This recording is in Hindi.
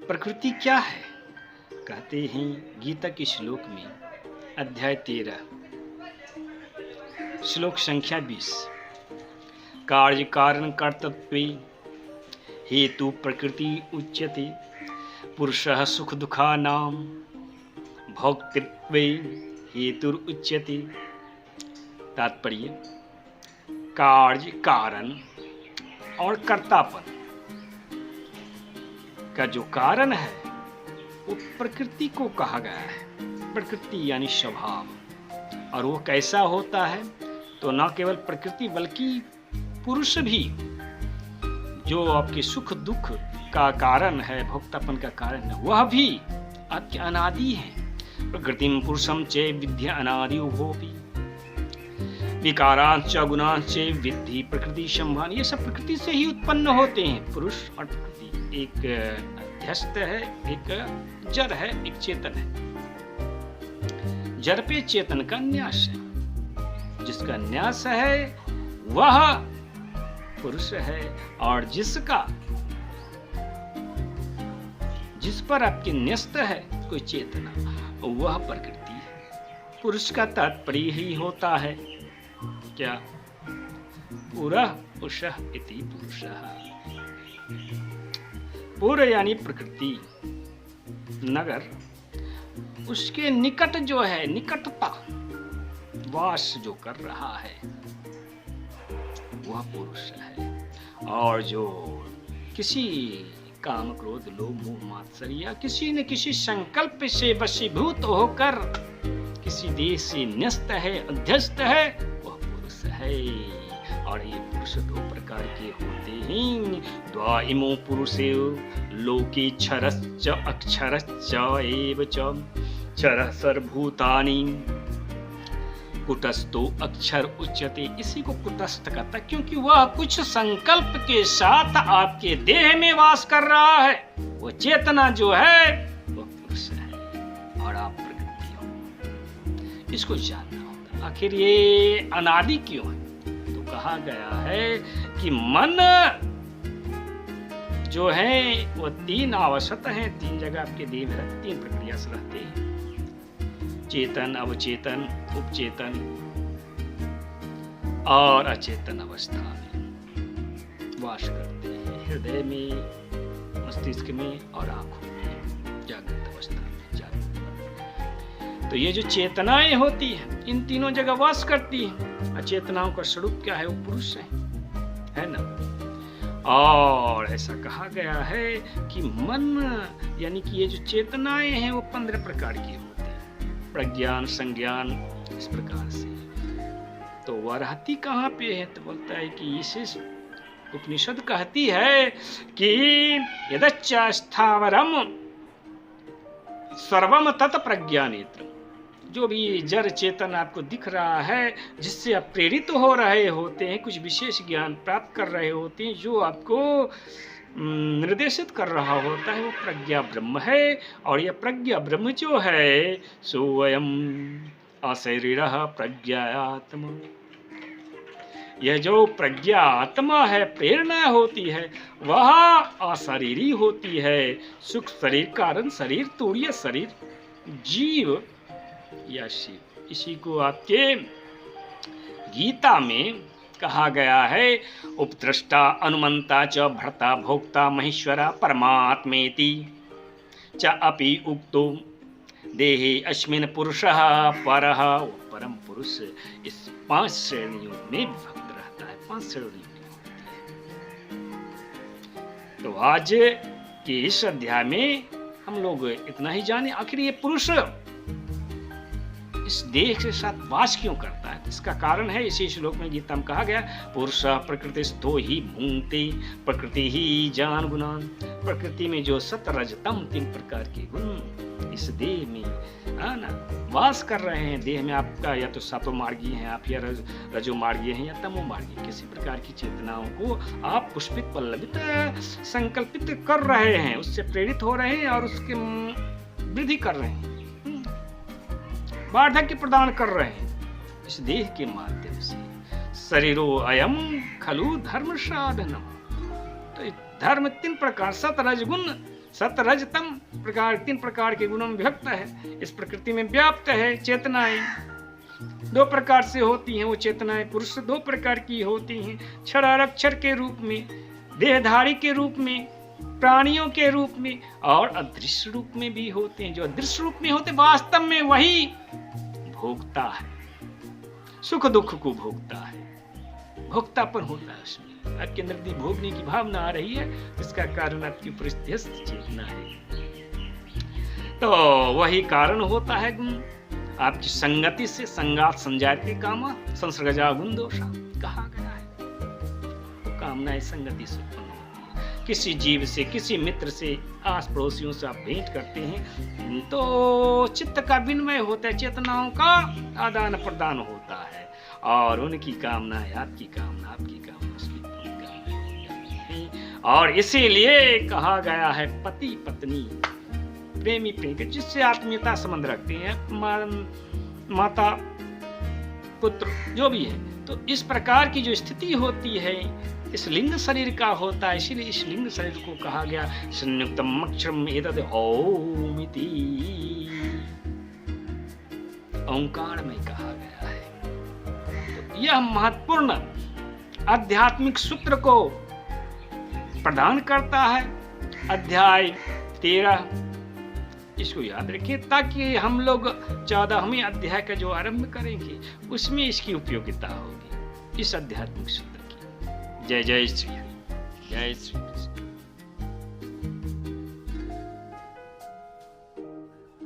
प्रकृति क्या है? कहते हैं गीता के श्लोक में, अध्याय 13 श्लोक संख्या 20, कार्य कारण कर्तव्ये हेतु प्रकृति उच्यते पुरुषः सुख दुखानां भोक्तृत्वे हेतुर उच्यते। तात्पर्य, कार्य कारण और कर्तापन का जो कारण है वो प्रकृति को कहा गया है। प्रकृति यानी स्वभाव, और वो कैसा होता है? तो न केवल प्रकृति बल्कि पुरुष भी जो आपके सुख दुख का कारण है, भोक्तापन का कारण है, वह भी आपके अनादि है। प्रकृतिम पुरुषम चे विद्य अनादि उभोपि विकारांच गुणांच विद्धि प्रकृति संभान। ये सब प्रकृति से ही उत्पन्न होते हैं, पुरुष और प्रकृति। एक अध्यस्त है, एक जड़ है, एक चेतन है। जड़ पे चेतन का न्यास है, जिसका न्यास है वह पुरुष है, और जिस पर आपके न्यस्त है कोई चेतना, वह प्रकृति है। पुरुष का तात्पर्य ही होता है क्या? पुरः पुरुषः इति पुरुषः। पुर यानी प्रकृति, नगर, उसके निकट जो है, निकटता वास जो कर रहा है वह पुरुष है। और जो किसी काम क्रोध लोभ मोह मात्सर्य या किसी न किसी संकल्प से वशीभूत होकर किसी देश से न्यस्त है, अध्यस्त है, वह पुरुष है। और ये पुरुष दो प्रकार के होते हैं। द्वाइमो पुरुषे लोके क्षरश्च अक्षरश्च एव च क्षरः सर्वभूतानि कुटस्थो अक्षर उच्यते। इसी को कुटस्थ कहता है, क्योंकि वह कुछ संकल्प के साथ आपके देह में वास कर रहा है। वो चेतना जो है वह पुरुष है, और आप प्रकृति हो। इसको जानना होगा आखिर ये अनादि क्यों है। तो कहा गया है कि मन जो है वो तीन आवश्यक है, तीन जगह आपके देह में तीन प्रक्रिया से रहते हैं। चेतन, अवचेतन, उपचेतन और अचेतन अवस्था में वास करते हैं, हृदय में, मस्तिष्क में और आंखों में, जागृत अवस्था में, जागृत। तो ये जो चेतनाएं होती है इन तीनों जगह वास करती है। अचेतनाओं का स्वरूप क्या है? वो पुरुष है ना। और ऐसा कहा गया है कि मन यानी कि ये जो चेतनाएं हैं वो 15 प्रकार की होती है, प्रज्ञान, संज्ञान, इस प्रकार से। तो वह रहती कहाँ पे है? तो बोलता है कि इसे उपनिषद कहती है कि यदच्च स्थावरम सर्वम तत् प्रज्ञानेत्रम। जो भी जड़ चेतन आपको दिख रहा है, जिससे आप प्रेरित हो रहे होते हैं, कुछ विशेष ज्ञान प्राप्त कर रहे होते हैं, जो आपको निर्देशित कर रहा होता है, वो प्रज्ञा ब्रह्म है। और यह प्रज्ञा ब्रह्म जो है सोऽयं अशरीरः प्रज्ञात्मा। यह जो प्रज्ञा आत्मा है, प्रेरणा होती है, वह अशरीरी होती है। सुख शरीर, कारण शरीर, तुरीय शरीर, जीव या शिव। इसी को आपके गीता में कहा गया है, उपद्रष्टा अनुमंता च भर्ता भोक्ता महेश्वरा परमात्मेति च अपि उक्तो देहे अस्मिन् पुरुषः परः। परम पुरुष इस 5 श्रेणियों में विभक्त रहता है, 5 श्रेणियों में होती है। तो आज के इस अध्याय में हम लोग इतना ही जाने, आखिर ये पुरुष इस देह के साथ वास क्यों करता है? इसका कारण है इसी श्लोक में गीता में कहा गया, पुरुषः प्रकृतिस्थो हि भुंक्ते प्रकृति ही जान गुणान। प्रकृति में जो सत रज तम 3 प्रकार के गुण इस देह में ना वास कर रहे हैं। देह में आपका या तो सतो मार्गी हैं आप, या रजो मार्गी हैं, या तमो मार्गी। किसी प्रकार की चेतनाओं को आप पुष्पित पल्लवित संकल्पित कर रहे हैं, उससे प्रेरित हो रहे हैं और उसके वृद्धि कर रहे हैं, वार्धक्य प्रदान कर रहे हैं इस देह के माध्यम से। शरीरो अयम खलु धर्म साधनम। तो धर्म 3 प्रकार, सत रजगुण सत रज तम प्रकार 3 प्रकार के गुणों में विभक्त है। इस प्रकृति में व्याप्त है चेतनाएं। 2 प्रकार से होती हैं वो चेतनाएं। पुरुष 2 प्रकार की होती हैं, क्षराक्षर के रूप में, देहधारी के रूप में, प्राणियों के रूप में, और अदृश्य रूप में भी होते हैं। जो अदृश्य रूप में होते वास्तव में वही भोगता है, सुख दुख को भोगता है, भोक्तापन होता है उसमें। आपके अंदर यदि भोगने की भावना आ रही है, इसका कारण आपकी परिस्थिति चेतना है। तो वही कारण होता है गुण। आपकी संगति से संगात संजाति कामा संसर्गजा गुण दोषा कहा गया है। कामनाएं संगति से उत्पन्न होती है। किसी जीव से, किसी मित्र से, आस पड़ोसियों से आप भेंट करते हैं तो चित्त का विनिमय होता है, चेतनाओं का आदान प्रदान होता है, और उनकी कामना है आपकी कामना, आपकी कामना उसकी कामना। और इसीलिए कहा गया है पति पत्नी, प्रेमी प्रेमी, जिससे आत्मीयता संबंध रखते हैं, माता पुत्र जो भी है। तो इस प्रकार की जो स्थिति होती है इस लिंग शरीर का होता है। इसीलिए इस लिंग शरीर को कहा गया संयुक्तम अक्षरम एतद् ओम इति, ओंकार में कहा गया है। तो यह महत्वपूर्ण आध्यात्मिक सूत्र को प्रदान करता है अध्याय 13। इसको याद रखें ताकि हम लोग 14वें अध्याय का जो आरंभ करेंगे उसमें इसकी उपयोगिता होगी, इस आध्यात्मिक सूत्र की। जय जय श्री हरि, जय श्री कृष्ण।